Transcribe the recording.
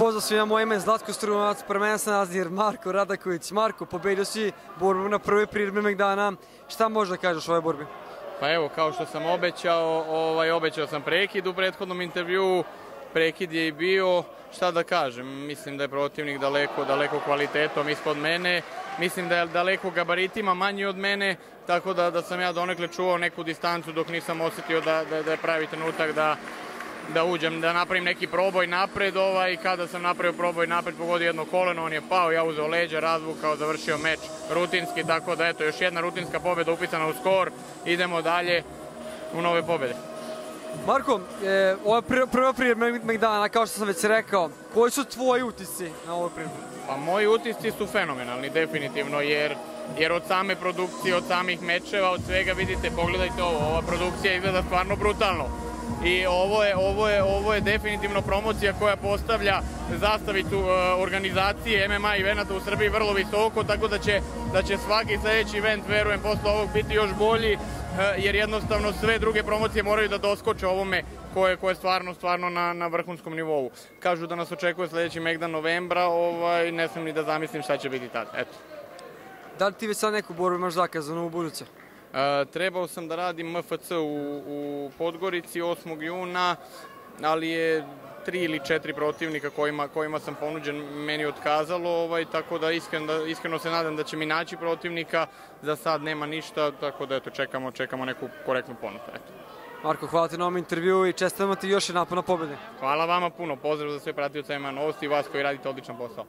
Pozdrav svima, moje ime je Zlatko Strunovac, prvenstva nazir Marko Radaković. Marko, pobedio si borbu na prvoj priredbi Megdana. Šta možeš da kažeš o ovoj borbi? Pa evo, kao što sam obećao sam prekid u prethodnom intervjuu, prekid je i bio, šta da kažem, mislim da je protivnik daleko kvalitetom ispod mene, mislim da je daleko gabaritima manji od mene, tako da sam ja donekle čuvao neku distancu dok nisam osjetio da je pravi trenutak da uđem, da napravim neki proboj napred, kada sam napravio proboj napred, pogodio jedno koleno, on je pao, ja uzeo leđa, razvukao, završio meč rutinski, tako da eto, još jedna rutinska pobjeda upisana u skor, idemo dalje u nove pobjede. Marko, ovo je prva priredba Megdana, kao što sam već rekao, koji su tvoji utisci na ovoj priredbi? Pa moji utisci su fenomenalni, definitivno, jer od same produkcije, od samih mečeva, od svega, vidite, pogledajte ova produkcija izgleda stvarno brutalno. I ovo je definitivno promocija koja postavlja zastavicu organizacije MMA eventa u Srbiji vrlo visoko, tako da će svaki sljedeći event, verujem, posle ovog biti još bolji, jer jednostavno sve druge promocije moraju da doskoče ovome koje je stvarno na vrhunskom nivou. Kažu da nas očekuje sljedeći Megdan novembra, ne znam ni da zamislim šta će biti tada. Eto. Da li ti već sad neku borbu imaš zakazanu u buduće? Trebao sam da radim MFC u Podgorici 8. juna, ali je 3 ili 4 protivnika kojima sam ponuđen meni otkazalo, tako da iskreno se nadam da će mi naći protivnika, za sad nema ništa, tako da eto, čekamo neku korektnu ponudu. Marko, hvala ti na ovom intervju i čestitamo ti još jedan napad na pobjede. Hvala vama puno, pozdrav za sve pratioce MMA Novosti i vas koji radite odličan posao.